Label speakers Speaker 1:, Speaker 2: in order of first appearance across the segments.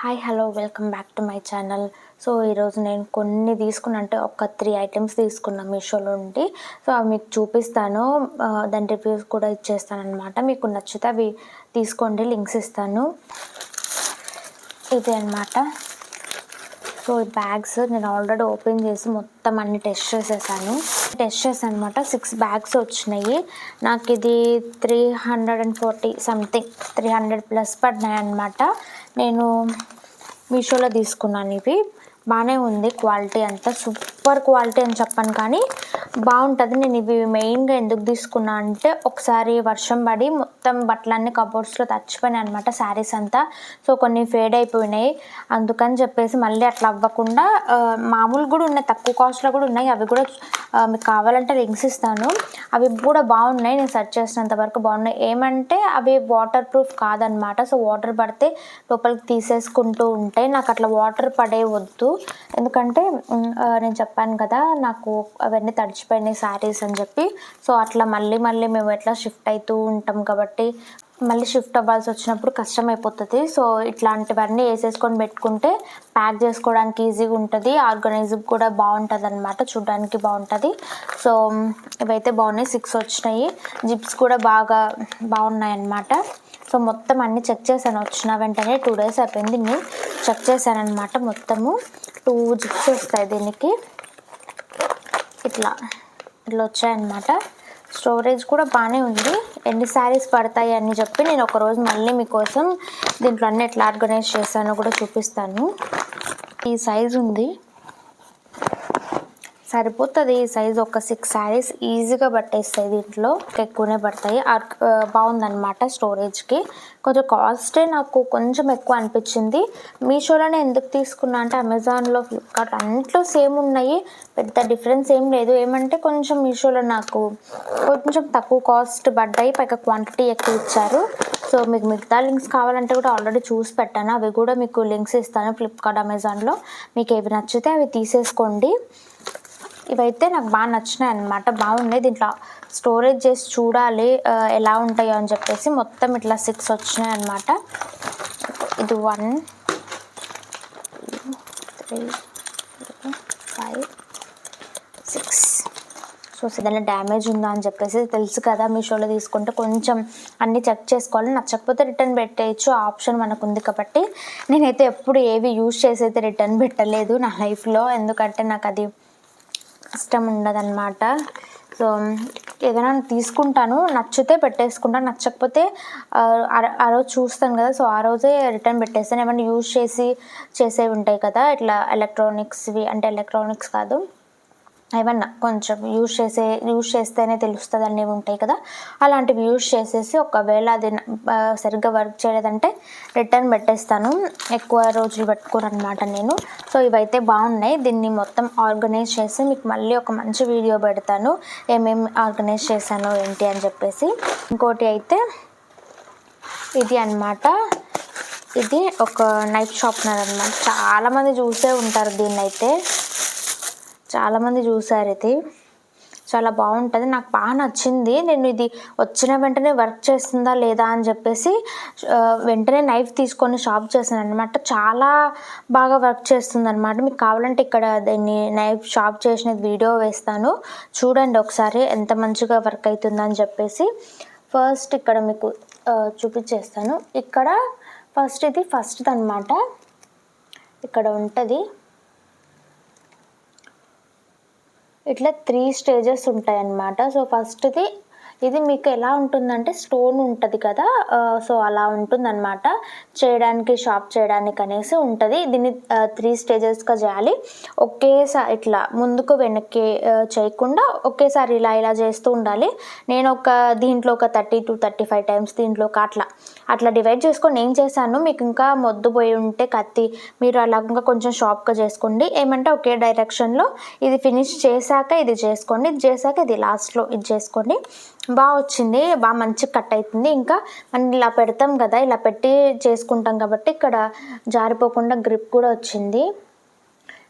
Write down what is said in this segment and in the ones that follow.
Speaker 1: Hi hello welcome back to my channel. So ఈరోజు నేను కొన్ని తీసుకున్నా, అంటే ఒక 3 ఐటమ్స్ తీసుకున్నా మీషోలో నుండి. సో అవి మీకు చూపిస్తాను, దాని రివ్యూస్ కూడా ఇచ్చేస్తాను అనమాట. మీకు నచ్చితే అవి తీసుకోండి, లింక్స్ ఇస్తాను. ఇదే అనమాట. సో ఈ బ్యాగ్స్ నేను ఆల్రెడీ ఓపెన్ చేసి మొత్తం అన్ని టెస్ట్ చేసేసాను అనమాట. 6 బ్యాగ్స్ వచ్చినాయి. నాకు ఇది 340 సంథింగ్, 300 ప్లస్ పడినాయి అనమాట. నేను మీషోలో తీసుకున్నాను. ఇవి బాగానే ఉంది, క్వాలిటీ అంతా సూపర్ క్వాలిటీ అని చెప్పాను, కానీ బాగుంటుంది. నేను ఇవి మెయిన్గా ఎందుకు తీసుకున్నా అంటే, ఒకసారి వర్షం పడి మొత్తం బట్టలన్నీ కబోర్డ్స్లో తడిచిపోయినాయి అనమాట, శారీస్ అంతా. సో కొన్ని ఫేడ్ అయిపోయినాయి, అందుకని చెప్పేసి మళ్ళీ అట్లా అవ్వకుండా మామూలు కూడా ఉన్నాయి, తక్కువ కాస్ట్లో కూడా ఉన్నాయి. అవి కూడా మీకు కావాలంటే లింక్స్ ఇస్తాను. అవి కూడా బాగున్నాయి, నేను సెర్చ్ చేసినంత వరకు బాగున్నాయి. ఏమంటే అవి వాటర్ ప్రూఫ్ కాదనమాట. సో వాటర్ పడితే లోపలికి తీసేసుకుంటూ ఉంటాయి. నాకు అట్లా వాటర్ పడే వద్దు, ఎందుకంటే నేను చెప్పాను కదా నాకు అవన్నీ తడిచిపోయినాయి శారీస్ అని చెప్పి. సో అట్లా మళ్ళీ మేము ఎట్లా షిఫ్ట్ అవుతూ ఉంటాం కాబట్టి మళ్ళీ షిఫ్ట్ అవ్వాల్సి వచ్చినప్పుడు కష్టం అయిపోతుంది. సో ఇట్లాంటివన్నీ వేసేసుకొని పెట్టుకుంటే ప్యాక్ చేసుకోవడానికి ఈజీగా ఉంటుంది, ఆర్గనైజింగ్ కూడా బాగుంటుంది అనమాట, చూడడానికి బాగుంటుంది. సో ఇవైతే బాగున్నాయి, 6 వచ్చినాయి. జిప్స్ కూడా బాగున్నాయి అన్నమాట. సో మొత్తం అన్నీ చెక్ చేశాను, వచ్చిన వెంటనే 2 days అయిపోయింది, నేను చెక్ చేశాను అనమాట. మొత్తము 2 జిప్స్ వస్తాయి దీనికి, ఇట్లా వచ్చాయన్నమాట. స్టోరేజ్ కూడా బాగానే ఉంది. ఎన్ని శారీస్ పడతాయి అని చెప్పి నేను ఒకరోజు మళ్ళీ మీకోసం దీంట్లో అన్నీ ఎట్లా ఆర్గనైజ్ చేశానో కూడా చూపిస్తాను. ఈ సైజు ఉంది, సరిపోతుంది ఈ సైజు. ఒక 6 శారీస్ ఈజీగా పట్టేస్తాయి, దీంట్లో ఎక్కువనే పడతాయి. బాగుందన్నమాట స్టోరేజ్కి. కొంచెం కాస్టే నాకు కొంచెం ఎక్కువ అనిపించింది. మీషోలోనే ఎందుకు తీసుకున్నా అంటే, అమెజాన్లో, ఫ్లిప్కార్ట్ అన్నింటిలో సేమ్ ఉన్నాయి, పెద్ద డిఫరెన్స్ ఏం లేదు. ఏమంటే కొంచెం మీషోలో నాకు కొంచెం తక్కువ కాస్ట్ పడ్డాయి, పైగా క్వాంటిటీ ఎక్కువ ఇచ్చారు. సో మీకు మిగతా లింక్స్ కావాలంటే కూడా ఆల్రెడీ చూసి పెట్టాను, అవి కూడా మీకు లింక్స్ ఇస్తాను. ఫ్లిప్కార్ట్, అమెజాన్లో మీకు ఏవి నచ్చితే అవి తీసేసుకోండి. ఇవైతే నాకు బాగా నచ్చినాయి అన్నమాట, బాగున్నాయి. దీంట్లో స్టోరేజ్ చేసి చూడాలి ఎలా ఉంటాయో అని చెప్పేసి. మొత్తం ఇట్లా 6 వచ్చినాయి అన్నమాట. ఇది 1 2 3 4 5 6. సో ఏదైనా డ్యామేజ్ ఉందా అని చెప్పేసి తెలుసు కదా, మీషోలో తీసుకుంటే కొంచెం అన్నీ చెక్ చేసుకోవాలి. నచ్చకపోతే రిటర్న్ పెట్టేయచ్చు, ఆప్షన్ మనకు ఉంది కాబట్టి. నేనైతే ఎప్పుడు ఏవి యూజ్ చేసి అయితే రిటర్న్ పెట్టలేదు నా లైఫ్లో, ఎందుకంటే నాకు అది ఇష్టం ఉండదన్నమాట. సో ఏదైనా తీసుకుంటాను, నచ్చితే పెట్టేసుకుంటాను, నచ్చకపోతే ఆ రోజు చూస్తాను కదా, సో ఆ రోజే రిటర్న్ పెట్టేస్తాను. ఏమైనా యూజ్ చేసేవి ఉంటాయి కదా, ఇట్లా ఎలక్ట్రానిక్స్వి, అంటే ఎలక్ట్రానిక్స్ కాదు, ఏమన్నా కొంచెం యూజ్ చేస్తేనే తెలుస్తుంది అనేవి ఉంటాయి కదా, అలాంటివి యూజ్ చేసేసి ఒకవేళ అది సరిగ్గా వర్క్ చేయలేదంటే రిటర్న్ పెట్టేస్తాను. ఎక్కువ రోజులు పెట్టుకోను అనమాట నేను. సో ఇవైతే బాగున్నాయి. దీన్ని మొత్తం ఆర్గనైజ్ చేసి మీకు మళ్ళీ ఒక మంచి వీడియో పెడతాను, ఏమేమి ఆర్గనైజ్ చేశాను ఏంటి అని చెప్పేసి. ఇంకోటి అయితే ఇది అన్నమాట. ఇది ఒక నైఫ్ షార్ప్నర్ అనమాట. చాలామంది చూసే ఉంటారు దీన్ని, అయితే చాలామంది చూసారు. ఇది చాలా బాగుంటుంది, నాకు బాగా నచ్చింది. నేను ఇది వచ్చిన వెంటనే వర్క్ చేస్తుందా లేదా అని చెప్పేసి వెంటనే నైఫ్ తీసుకొని షార్ప్ చేశాను అనమాట. చాలా బాగా వర్క్ చేస్తుంది అనమాట. మీకు కావాలంటే ఇక్కడ దీన్ని నైఫ్ షార్ప్ చేసిన వీడియో వేస్తాను, చూడండి ఒకసారి ఎంత మంచిగా వర్క్ అవుతుందని చెప్పేసి. ఫస్ట్ ఇక్కడ మీకు చూపించేస్తాను. ఇక్కడ ఇది ఫస్ట్ది అనమాట. ఇక్కడ ఉంటుంది, ఇట్లా 3 స్టేజెస్ ఉంటాయి అన్నమాట. సో ఫస్ట్ది ఇది మీకు ఎలా ఉంటుందంటే, స్టోన్ ఉంటుంది కదా, సో అలా ఉంటుందన్నమాట. షార్ప్ చేయడానికి అనేసి ఉంటుంది. దీన్ని 3 స్టేజెస్గా చేయాలి. ఒకేసారి ఇట్లా ముందుకు వెనక్కి చేయకుండా ఒకేసారి ఇలా చేస్తూ ఉండాలి. నేను దీంట్లో ఒక 30 to 35 టైమ్స్ దీంట్లో అట్లా డివైడ్ చేసుకొని నేను చేశాను. మీకు ఇంకా మొద్దుపోయి ఉంటే కత్తి మీరు అలా ఇంకా కొంచెం షార్ప్గా చేసుకోండి. ఏమంటే ఒకే డైరెక్షన్లో ఇది ఫినిష్ చేశాక ఇది చేసుకోండి, ఇది చేశాక ఇది లాస్ట్లో ఇది చేసుకోండి. బాగా వచ్చింది, బాగా మంచిగా కట్ అవుతుంది. ఇంకా మనం ఇలా పెడతాం కదా, ఇలా పెట్టి చేసుకుంటాం కాబట్టి ఇక్కడ జారిపోకుండా గ్రిప్ కూడా వచ్చింది.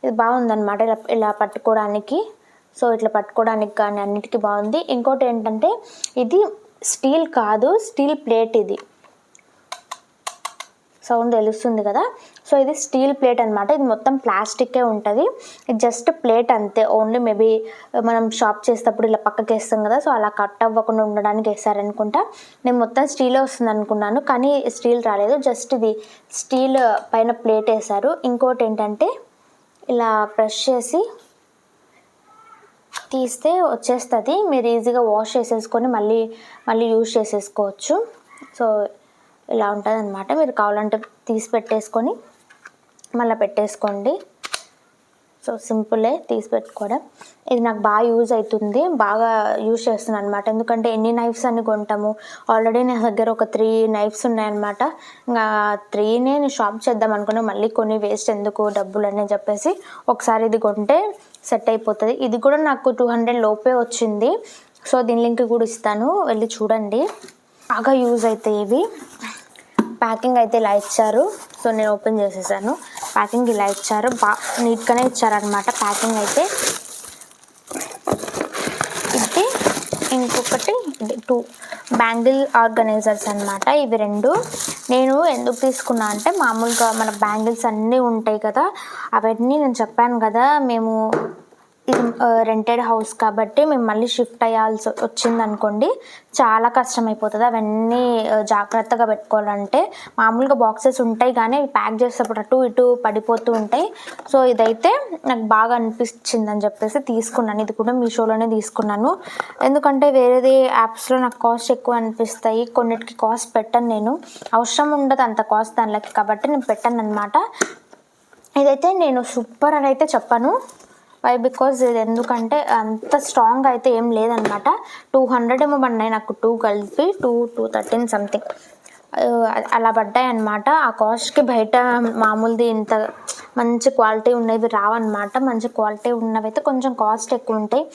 Speaker 1: ఇది బాగుందన్నమాట ఇలా పట్టుకోవడానికి. సో ఇట్లా పట్టుకోవడానికి కానీ అన్నిటికీ బాగుంది. ఇంకోటి ఏంటంటే, ఇది స్టీల్ కాదు, స్టీల్ ప్లేట్. ఇది సౌండ్ తెలుస్తుంది కదా. సో ఇది స్టీల్ ప్లేట్ అనమాట. ఇది మొత్తం ప్లాస్టిక్కే ఉంటుంది. ఇది జస్ట్ ప్లేట్ అంతే. ఓన్లీ మేబీ మనం షాప్ చేసేటప్పుడు ఇలా పక్కకి వేస్తాం కదా, సో అలా కట్ అవ్వకుండా ఉండడానికి వేస్తారనుకుంటా. నేను మొత్తం స్టీలే వస్తుంది అనుకున్నాను, కానీ స్టీల్ రాలేదు. జస్ట్ ఇది స్టీల్ పైన ప్లేట్ వేశారు. ఇంకోటి ఏంటంటే ఇలా ప్రెస్ చేసి తీస్తే వచ్చేస్తుంది. మీరు ఈజీగా వాష్ చేసేసుకొని మళ్ళీ యూజ్ చేసేసుకోవచ్చు. సో ఇలా ఉంటుంది అనమాట. మీరు కావాలంటే తీసి పెట్టేసుకొని మళ్ళీ పెట్టేసుకోండి. సో సింపులే తీసి పెట్టుకోవడం. ఇది నాకు బాగా యూజ్ అవుతుంది, బాగా యూజ్ చేస్తున్నాను అనమాట. ఎందుకంటే ఎన్ని నైఫ్స్ అన్ని కొంటాము. ఆల్రెడీ నా దగ్గర ఒక 3 నైఫ్స్ ఉన్నాయన్నమాట. ఇంకా 3నే నేను షాప్ చేద్దాం అనుకున్నా, మళ్ళీ కొన్ని వేస్ట్ ఎందుకు డబ్బులు అని చెప్పేసి ఒకసారి ఇది కొంటే సెట్ అయిపోతుంది. ఇది కూడా నాకు 200 లోపే వచ్చింది. సో దీని లింక్ కూడా ఇస్తాను, వెళ్ళి చూడండి. బాగా యూజ్ అవుతాయి ఇవి. ప్యాకింగ్ అయితే ఇలా ఇచ్చారు. సో నేను ఓపెన్ చేసేసాను. ప్యాకింగ్ ఇలా ఇచ్చారు, బాగా నీట్గానే ఇచ్చారనమాట ప్యాకింగ్ అయితే. ఇది ఇంకొకటి 2 బ్యాంగిల్ ఆర్గనైజర్స్ అనమాట. ఇవి 2 నేను ఎందుకు తీసుకున్నా అంటే, మామూలుగా మన బ్యాంగిల్స్ అన్నీ ఉంటాయి కదా, అవన్నీ నేను చెప్పాను కదా, మేము ఇది రెంటెడ్ హౌస్ కాబట్టి మేము మళ్ళీ షిఫ్ట్ అయ్యాల్సి వచ్చిందనుకోండి, చాలా కష్టమైపోతుంది. అవన్నీ జాగ్రత్తగా పెట్టుకోవాలంటే. మామూలుగా బాక్సెస్ ఉంటాయి కానీ అవి ప్యాక్ చేసేటప్పుడు అటు ఇటు పడిపోతూ ఉంటాయి. సో ఇదైతే నాకు బాగా అనిపించిందని చెప్పేసి తీసుకున్నాను. ఇది కూడా మీషోలోనే తీసుకున్నాను. ఎందుకంటే వేరేది యాప్స్లో నాకు కాస్ట్ ఎక్కువ అనిపిస్తాయి, కొన్నిటికి కాస్ట్ పెట్టను నేను. అవసరం ఉండదు అంత కాస్ట్ దానిలోకి, కాబట్టి నేను పెట్టాను అనమాట. ఇదైతే నేను సూపర్ అని అయితే చెప్పాను. వై బికాజ్ ఇది ఎందుకంటే అంత స్ట్రాంగ్ అయితే ఏం లేదనమాట. 200 ఏమో పడినాయి నాకు, 2 కలిపి 213 సంథింగ్ అలా పడ్డాయి అనమాట. ఆ కాస్ట్కి బయట మామూలుది ఇంత మంచి క్వాలిటీ ఉన్నవి రావన్నమాట. మంచి క్వాలిటీ ఉన్నవి అయితే కొంచెం కాస్ట్ ఎక్కువ ఉంటాయి.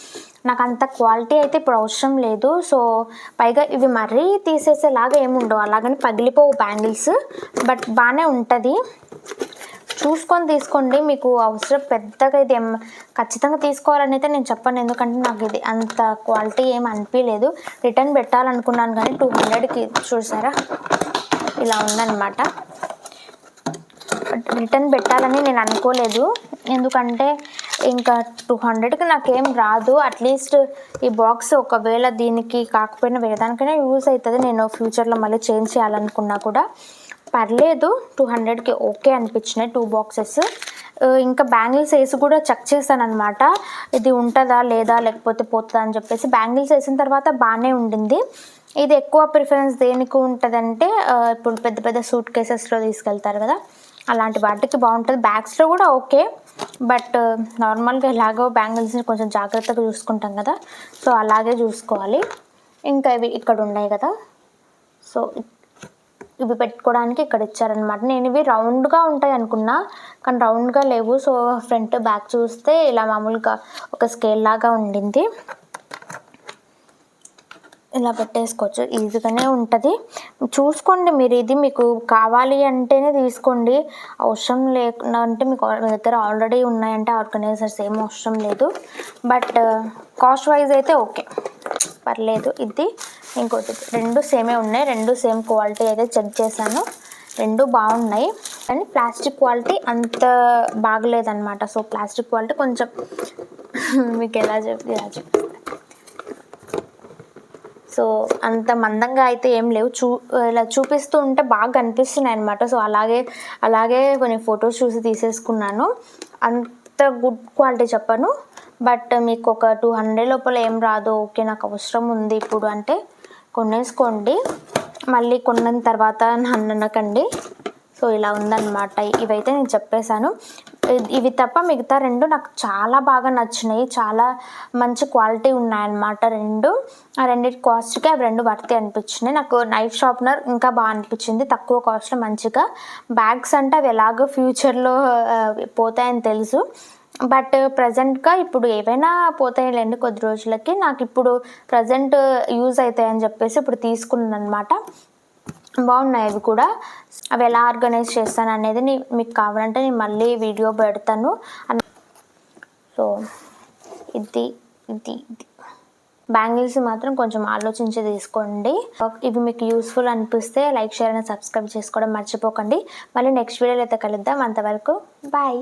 Speaker 1: నాకు అంత క్వాలిటీ అయితే ఇప్పుడు అవసరం లేదు. సో పైగా ఇవి మరీ తీసేసేలాగా ఏమి ఉండవు, అలాగని పగిలిపోవు బ్యాంగిల్స్, బట్ బాగానే ఉంటుంది. చూసుకొని తీసుకోండి, మీకు అవసరం పెద్దగా ఇది ఖచ్చితంగా తీసుకోవాలని అయితే నేను చెప్పను. ఎందుకంటే నాకు ఇది అంత క్వాలిటీ ఏం అనిపించలేదు. రిటర్న్ పెట్టాలనుకున్నాను కానీ 200కి చూసారా ఇలా ఉందన్నమాట. రిటర్న్ పెట్టాలని నేను అనుకోలేదు, ఎందుకంటే ఇంకా 200కి నాకేం రాదు. అట్లీస్ట్ ఈ బాక్స్ ఒకవేళ దీనికి కాకపోయినా వేరేదానికైనా యూజ్ అవుతుంది. నేను ఫ్యూచర్లో మళ్ళీ చేంజ్ చేయాలనుకున్నా కూడా పర్లేదు. 200కి ఓకే అనిపించినాయి 2 బాక్సెస్. ఇంకా బ్యాంగిల్స్ వేసి కూడా చెక్ చేశాను అనమాట, ఇది ఉంటుందా లేదా లేకపోతే పోతుందా అని చెప్పేసి. బ్యాంగిల్స్ వేసిన తర్వాత బాగానే ఉండింది. ఇది ఎక్కువ ప్రిఫరెన్స్ దేనికి ఉంటుందంటే, ఇప్పుడు పెద్ద పెద్ద సూట్ కేసెస్లో తీసుకెళ్తారు కదా, అలాంటి వాటికి బాగుంటుంది. బ్యాగ్స్లో కూడా ఓకే, బట్ నార్మల్గా ఎలాగో బ్యాంగిల్స్ని కొంచెం జాగ్రత్తగా చూసుకుంటాం కదా, సో అలాగే చూసుకోవాలి. ఇంకా ఇవి ఇక్కడ ఉన్నాయి కదా, సో ఇవి పెట్టుకోవడానికి ఇక్కడ ఇచ్చారనమాట. నేను ఇవి రౌండ్గా ఉంటాయి అనుకున్నా, కానీ రౌండ్గా లేవు. సో ఫ్రంట్ బ్యాక్ చూస్తే ఇలా మామూలుగా ఒక స్కేల్ లాగా ఉండింది. ఇలా పెట్టేసుకోవచ్చు, ఈజీగానే ఉంటుంది. చూసుకోండి మీరు, ఇది మీకు కావాలి అంటేనే తీసుకోండి. అవసరం లేకుండా అంటే మీకు మీ దగ్గర ఆల్రెడీ ఉన్నాయంటే ఆర్గనైజర్స్ ఏం అవసరం లేదు. బట్ కాస్ట్ వైజ్ అయితే ఓకే, పర్లేదు. ఇది ఇంకోటి 2 సేమే ఉన్నాయి, 2 సేమ్ క్వాలిటీ అయితే చెక్ చేశాను, 2 బాగున్నాయి. కానీ ప్లాస్టిక్ క్వాలిటీ అంత బాగలేదన్నమాట. సో ప్లాస్టిక్ క్వాలిటీ కొంచెం మీకు ఎలా చెప్పి సో అంత మందంగా అయితే ఏం లేవు. ఇలా చూపిస్తూ ఉంటే బాగా కనిపిస్తున్నాయి అనమాట. సో అలాగే కొన్ని ఫొటోస్ చూసి తీసేసుకున్నాను. అంత గుడ్ క్వాలిటీ చెప్పను, బట్ మీకు ఒక 200 లోపల ఏం రాదు. ఓకే నాకు అవసరం ఉంది ఇప్పుడు అంటే కొనేసుకోండి, మళ్ళీ కొన్న తర్వాత నన్ను అనకండి. సో ఇలా ఉందన్నమాట. ఇవైతే నేను చెప్పేశాను. ఇవి తప్ప మిగతా 2 నాకు చాలా బాగా నచ్చినాయి, చాలా మంచి క్వాలిటీ ఉన్నాయన్నమాట 2. ఆ 2 కాస్ట్కి అవి 2 వర్త్ అనిపించినాయి. నాకు నైఫ్ షార్ప్నర్ ఇంకా బాగా అనిపించింది, తక్కువ కాస్ట్లో మంచిగా. బ్యాగ్స్ అంటే అవి ఎలాగో ఫ్యూచర్లో పోతాయని తెలుసు, బట్ ప్రజెంట్గా ఇప్పుడు ఏవైనా పోతాయిలేండి కొద్ది రోజులకి. నాకు ఇప్పుడు ప్రజెంట్ యూజ్ అవుతాయని చెప్పేసి ఇప్పుడు తీసుకున్నాను అనమాట. బాగున్నాయి అవి కూడా. అవి ఎలా ఆర్గనైజ్ చేస్తాను అనేది మీకు కావాలంటే నేను మళ్ళీ వీడియో పెడతాను. సో ఇది బ్యాంగిల్స్ మాత్రం కొంచెం ఆలోచించి తీసుకోండి. ఇవి మీకు యూస్ఫుల్ అనిపిస్తే లైక్, షేర్ అండ్ సబ్స్క్రైబ్ చేసుకోవడం మర్చిపోకండి. మళ్ళీ నెక్స్ట్ వీడియోలో అయితే కలుద్దాం. అంతవరకు బాయ్.